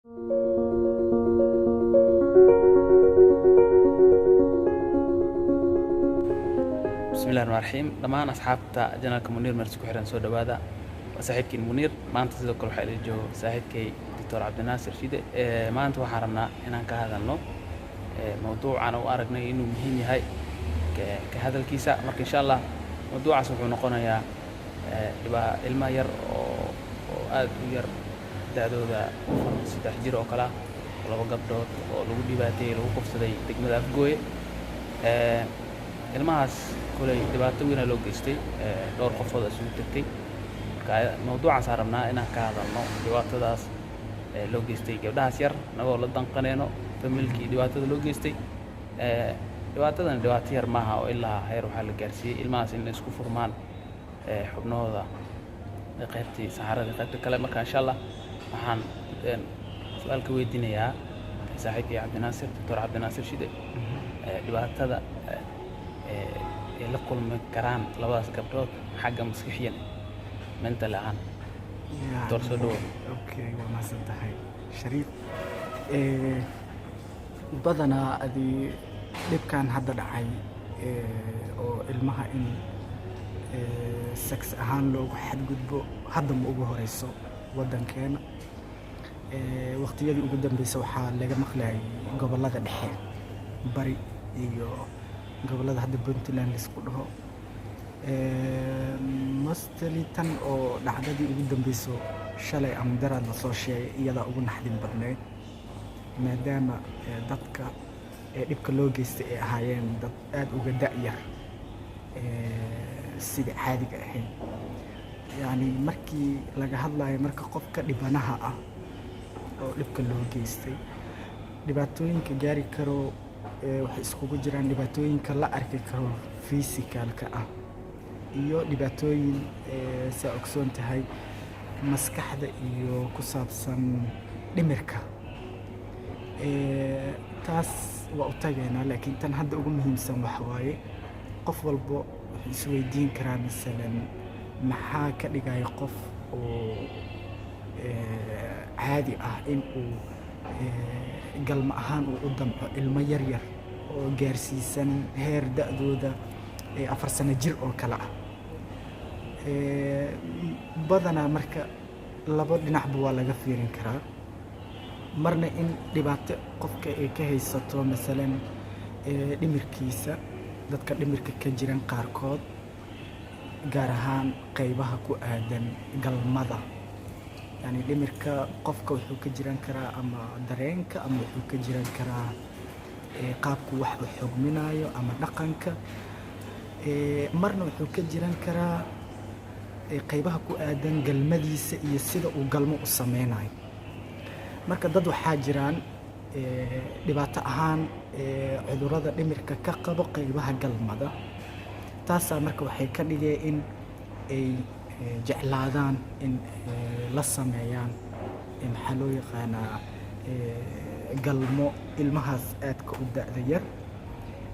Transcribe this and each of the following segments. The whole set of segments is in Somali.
بسم الله الرحمن الرحيم دمان أصحابتا جنالك منير مرسكو حيران سو دوادا وصاحبكي منير maanta sidoo kale waxa ila joogo saaxiibkay Dr. Cabdinaasir Shide maanta waxaan rabnaa inaan ka hadalno mawduucan oo aragnay inuu muhiim yahay ka hadalkiisa marka insha Allah mawduucaas wuxuu noqonayaa ilma yar oo aad u yar daadooda 3 jir oo kala laba gabdhood oo lagu dhibaateeyay lagu qofsaday degmada Afgooye ilmahaas kulay dhibaato weyn loo geystay dhowr qofood isugu tagtay mawduucaas rabnaa inaan ka hadalno dhibaatadaas loo geystay gabdhahaas yar nagoo la danqaneeno familkii dhibaatada loo geystay dhibaatadan dhibaato yar maaha oo ilaa heer waxa la gaarsiiyay ilmahaas in isku furmaan xubnahooda qaybtii saxarada qaybta kale marka insha Allah waxaan su'aal ka weydiinayaa saaxiibkay Cabdinaasir Dr. Cabdinaasir Shide dhibaatada la kulmi karaan labadaas gabdhood xagga maskaxiyan mental ahaan doorso dhow okay waa tahay shariif badana adii dhibkan hadda dhacay oo ilmaha in sex ahaan loogu xadgudbo hadda ma ugu horeyso wadankeena waqtiyadii ugu dambeysay waxaa laga maqlayay gobolada dhexe bari iyo gobolada hadda Puntland isku dhaho mostly tan oo dhacdadii ugu dambeysay shalay ama daraad la soo sheegay iyada ugu naxdin badneed maadaama dadka dhibka loo geystay ay ahaayeen dad aad uga da'yar sida caadiga ahayn yani markii laga hadlayo marka qofka dhibanaha ah oo dhibka loo geystay dhibaatooyinka gaari karo waxay iskugu jiraan dhibaatooyinka la arki karo physicalka ah iyo dhibaatooyin saa ogsoon tahay maskaxda iyo ku saabsan dhimirka taas waa u tagaynaa laakiin tan hadda ugu muhiimsan waxa waaye qof walbo wuxuu isweydiin karaa misalan maxaa ka dhigaya qof oo caadi ah in uu galma ahaan uu u damco ilmo yar yar oo gaarsiisan heer da'dooda 4 sano jir oo kala ah badanaa marka laba dhinacba waa laga fiirin karaa marna in dhibaato qofka ay ka haysato misalan dhimirkiisa dadka dhimirka ka jiran qaarkood gaar ahaan qaybaha ku aadan galmada yani dhimirka qofka wuxuu ka jiran karaa ama dareenka ama wuxuu ka jiran karaa qaabku wax u xogminayo ama dhaqanka marna wuxuu ka jiran karaa qaybaha ku aadan galmadiisa iyo sida uu galmo u sameynayo marka dad waxaa jiraan dhibaato ahaan cudurrada dhimirka ka qabo qaybaha galmada taasaa marka waxay ka dhigeen in ay jeclaadaan in la sameeyaan maxaa loo yaqaanaa galmo ilmahaas aadka u da'da yar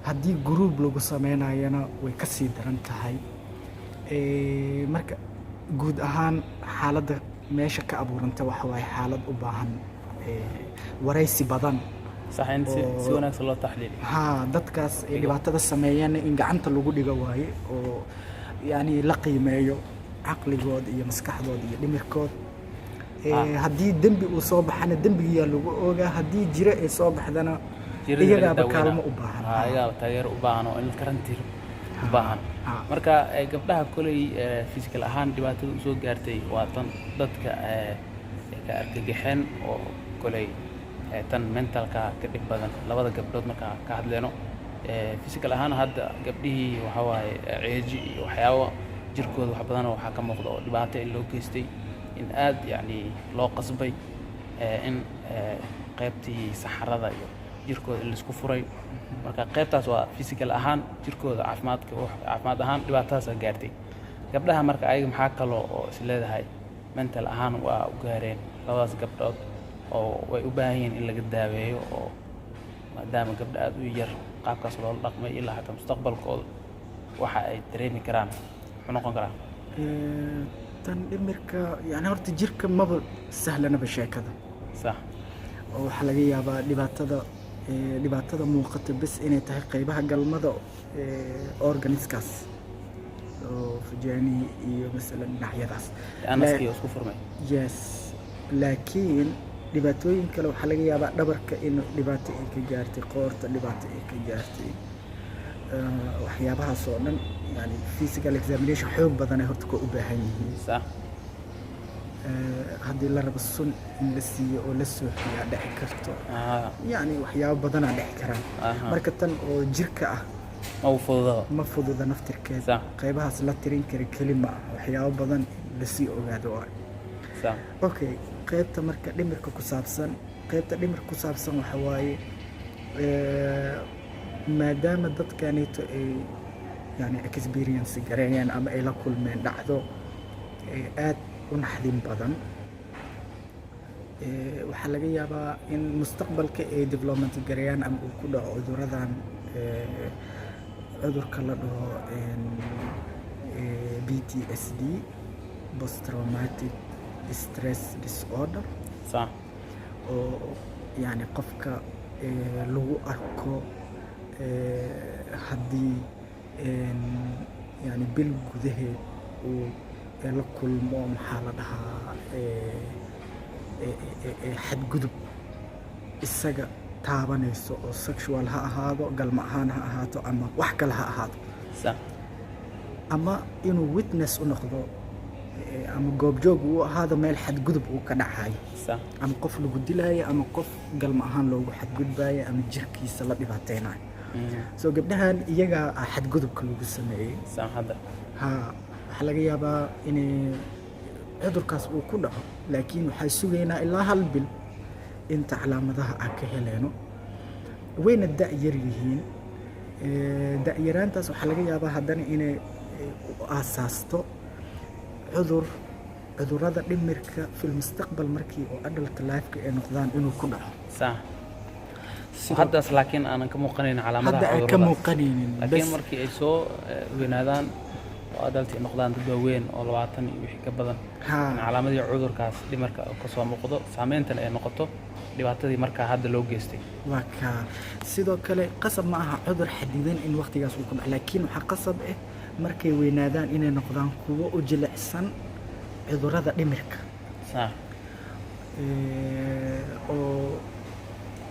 haddii group lagu sameynayana way ka sii daran tahay marka guud ahaan xaaladda meesha ka abuuranta waxa waaye xaalad u baahan waraysi badan صح إن si wanaagsan loo taxliiliyo dadkaas ay dhibaatada sameeyeen in gacanta lagu dhigo waaye oo yani la qiimeeyo caqligooda iyo maskaxdooda iyo dhimirkooda haddii dembi uu soo baxana dembigiyaa lagu oogaa haddii jira ay soo baxdana iyagaaba kaalmo u baahan iyagaa taageero u baahan oo in karantiir u baahan marka gabdhaha kulay physical ahaan dhibaatada u soo gaartay waa tan dadka ka argagaxeen oo kulay tan mentalka ka dhib badan labada gabdhood marka ka hadleeno physical ahaan hadda gabdhihii waxa waaye ceeji iyo waxyaabo jirkooda wax badan waxa ka muuqda oo dhibaato loo geystay in aad yani loo qasbay in qaybtii saxarada iyo jirkooda la isku furay marka qaybtaas waa physical ahaan jirkooda caafimaad ahaan dhibaatadaas gaartay gabdhaha marka ayaga maxaa kale oo is leedahay mental ahaan waa u gaareen labadaas gabdhood oo way u baahan yihiin in laga daaweeyo oo maadaama gabdha aad u yar qaabkaas loo dhaqmay ilaa xataa mustaqbalkooda waxa ay dareemi karaan wuxuu noqon karaa tan dhimirka yani horta jirka maba sahlanaba sheekada صح oo waxaa laga yaabaa dhibaatada muuqata bes inay tahay qaybaha galmada organiskaas oo fujani iyo masalan dhinacyadaas anaskii isku furmay yes laakiin dhibaatooyin kale waxaa laga yaabaa dhabarka in dhibaato ay ka gaartay qoorta dhibaato ay ka gaartay waxyaabahaas oo dhan yani physical examination xoog badan ay horta ka u baahan yihiin sax haddii la rabo sun in la siiyo oo la sooxiyaa dhici karto yani waxyaabo badanaa dhici karaan marka tan oo jirka ah ma fududa naftirkeeda qaybahaas la tirin kara keli ma ah waxyaabo badan lasii ogaado waay okay qaybta marka dhimirka ku saabsan waxa waaye maadaama dadkaneeto ay yani experience gareeyeen ama ay la kulmeen dhacdo aad u naxdin badan waxaa laga yaabaa in mustaqbalka ay development gareeyaan ama uu ku dhaco cuduradan cudurka la dhaho PTSD post traumatic stress disorder oo yani qofka lagu arko haddii yani bil gudaheed uu la kulmo maxaa la dhahaa xadgudub isaga taabanayso oo sexual ha ahaado galma ahaan ha ahaato ama wax kale ha ahaado ama inuu witness u noqdo ama goobjoog uu ahaado meel xadgudub uu ka dhacayo ama qof lagu dilaayo ama qof galma ahaan loogu xadgudbaayo ama jirkiisa la dhibaateynayo soo gabdhahan iyagaa xadgudubka lagu sameeyey waxaa laga yaabaa inay cudurkaas uu ku dhaco laakiin waxaa sugaynaa ilaa 1 bil inta calaamadaha aan ka heleeno wayna da-yar yihiin da-yaraantaas waxaa laga yaabaa haddana inay aasaasto cudurada dhimirka fil mustaqbal markii oo adult life-ka ay noqdaan inuu ku dhaco haddaas laakiin aanan ka muuqanayn calaamadaha hadda aan ka muuqanaynin laakiin markii ay soo weynaadaan oo adult ay noqdaan dad waaweyn oo 20 iyo wixii ka badan in calaamadii cudurkaas dhimirka ka soo muuqdo saameyntan ay noqoto dhibaatadii markaa hadda loo geystay waa ka sidoo kale qasab ma aha cudur xadidan in waqtigaas uu ku dhaco laakiin waxaa qasab ah markay weynaadaan inay noqdaan kuwo u jilicsan cudurada dhimirka oo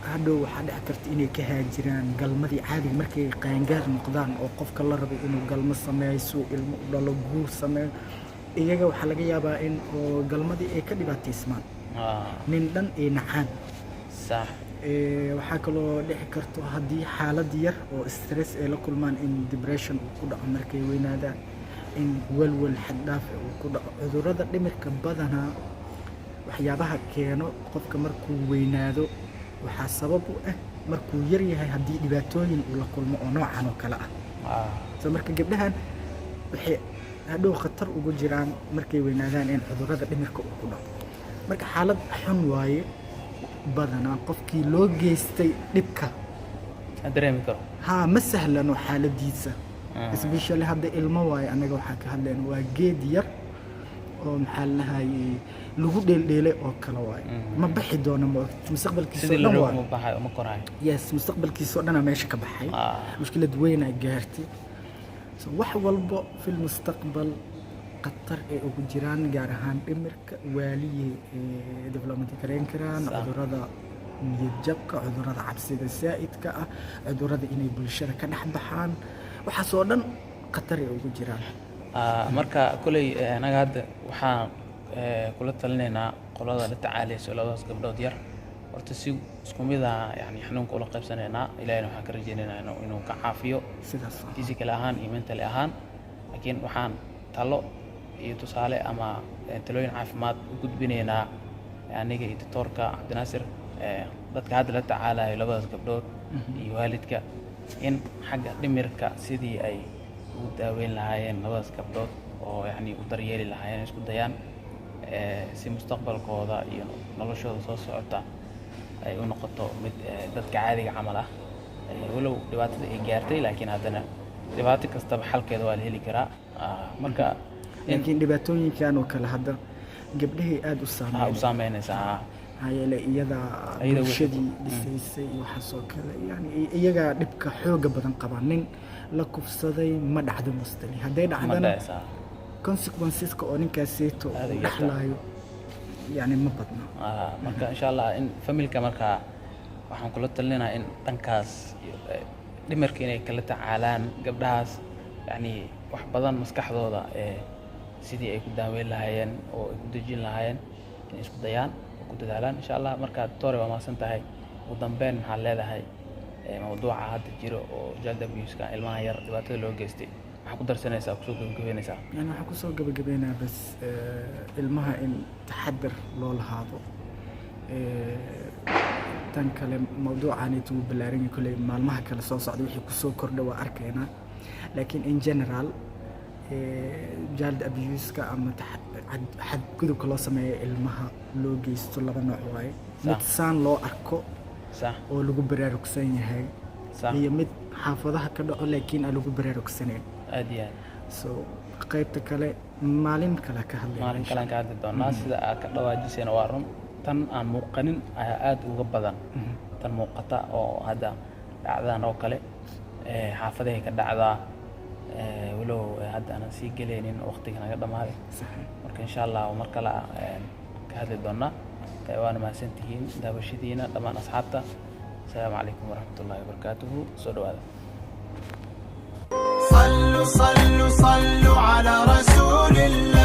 hadhow waxaa dhici karta inay ka haajiraan galmadii caadiga markay qaangaar noqdaan oo qofka la rabo inuu galmo sameeyso ilmo u dhalo guur sameeyo iyaga waxaa laga yaabaa in oo galmadii ay ka dhibaataysmaan nin dhan ay nacaan waxaa kaloo dhici karto haddii xaalad yar oo stress ay la kulmaan in depression uu ku dhaco markay weynaadaan in walwal xad dhaaf uu ku dhaco cudurada dhimirka badanaa waxyaabaha keeno qofka markuu weynaado waxaa sabab u ah markuu yar yahay haddii dhibaatooyin uu la kulmo oo noocan oo kale ah soo marka gabdhahan waxay hadhow khatar ugu jiraan markay weynaadaan in cudurada dhimirka uu ku dhaco marka xaalad xun waaye badanaa qofkii loo geystay dhibka dareemi karo ma sahlano xaaladiisa especially hadda ilmo waaye anaga waxaa ka hadlayna waa geed yar oo maxaa lahaye lagu dheeldheelay oo kale waaye ma baxi doono mustaqbalkiisa dhan waa yes mustaqbalkiisa oo dhan meesha ka baxay mushkilad weyn ay gaartay wax walba fil mustaqbal qatar ay ugu jiraan gaar ahaan dhimirka waaliyay development gareyn karaan cudurada niyad jabka cudurada cabsida saa'idka ah cudurada inay bulshada ka dhex baxaan waxaas oo dhan qatar ay ugu jiraan marka kulay anaga hadda waxaan kula talinaynaa qolada la tacaalayso labadaas gabdhood yar horta si isku mid ah yani xanuunka ula qaybsanaynaa ilaahayna waxaan ka rajaynaynaa inuu ka caafiyo sidaas physical ahaan iyo mental ahaan laakiin waxaan talo iyo tusaale ama talooyin caafimaad u gudbinaynaa aniga iyo doctorka Cabdinaasir dadka hadda la tacaalayo labadaas gabdhood iyo waalidka in xagga dhimirka sidii ay ugu daaweyn lahaayeen labadaas gabdhood oo yani u daryeeli lahaayeen isku dayaan si mustaqbalkooda iyo noloshooda soo socota ay u noqoto mid dadka caadiga camal ah walow dhibaatada ay gaartay laakiin haddana dhibaato kastaba xalkeeda waa la heli karaa marka laakiin dhibaatooyinkan oo kale hadda gabdhahay aad u saameynaysaa yeelay iyada Ayada bulshadii dhisaysay iyo waxaas oo kale yani iyaga dhibka xooga badan qaba nin la kufsaday ma dhacdo mustali hadday ma dhacdana dhacaysaa consequenceska oo ninkaasito Aad iyo aad. dhaxlaayo yani ma badna marka insha Allah in familka marka waxaan kula talinayaa in dhankaas iyo, dhimirka inay kala tacaalaan gabdhahaas yani wax badan maskaxdooda sidii ay ku daaweyn lahaayeen oo ay ku dejin lahaayeen in isku dayaan oo ku dadaalaan insha Allah marka Tore waa maasan tahay ugu dambeyn maxaa leedahay mawduuca hadda jiro oo child abuse-ka ilmaha yar dhibaatada loo geystay waxaa ku darsanaysaa kusoo gabagabeynaysaa yani waxaan kusoo gabagabeynaa bas ilmaha in taxadar loo lahaado tan kale mawduucaanit wuu ballaaran yahay kolley maalmaha kale soo socda wixii kusoo kordha waa arkaynaa laakiin in general child abuse-ka ama xadgudubka loo sameeyo ilmaha loo geysto laba nooc waaye mid saan loo arko sax oo lagu baraarugsan yahay sax iyo mid xaafadaha ka dhaco laakiin aan lagu baraarugsanayn aad iyo aad so qaybta kale maalin kale ka hadlayna maalin kale aan ka hadli doonaa sida aad ka dhawaajiseen waa run tan aan muuqanin ayaa aad uga badan tan muuqata oo hadda dhacdadan oo kale xaafadahay ka dhacdaa walow hadda aanan sii gelaynin waqtiga naga dhammaaday marka insha Allah mar kale ka hadli doonaa waana mahadsantihiin daawashadiina dhammaan asxaabta asalaamu calaykum waraxmatullaahi wabarakaatuhu soo dhawaada صلوا صلوا صلوا على رسول الله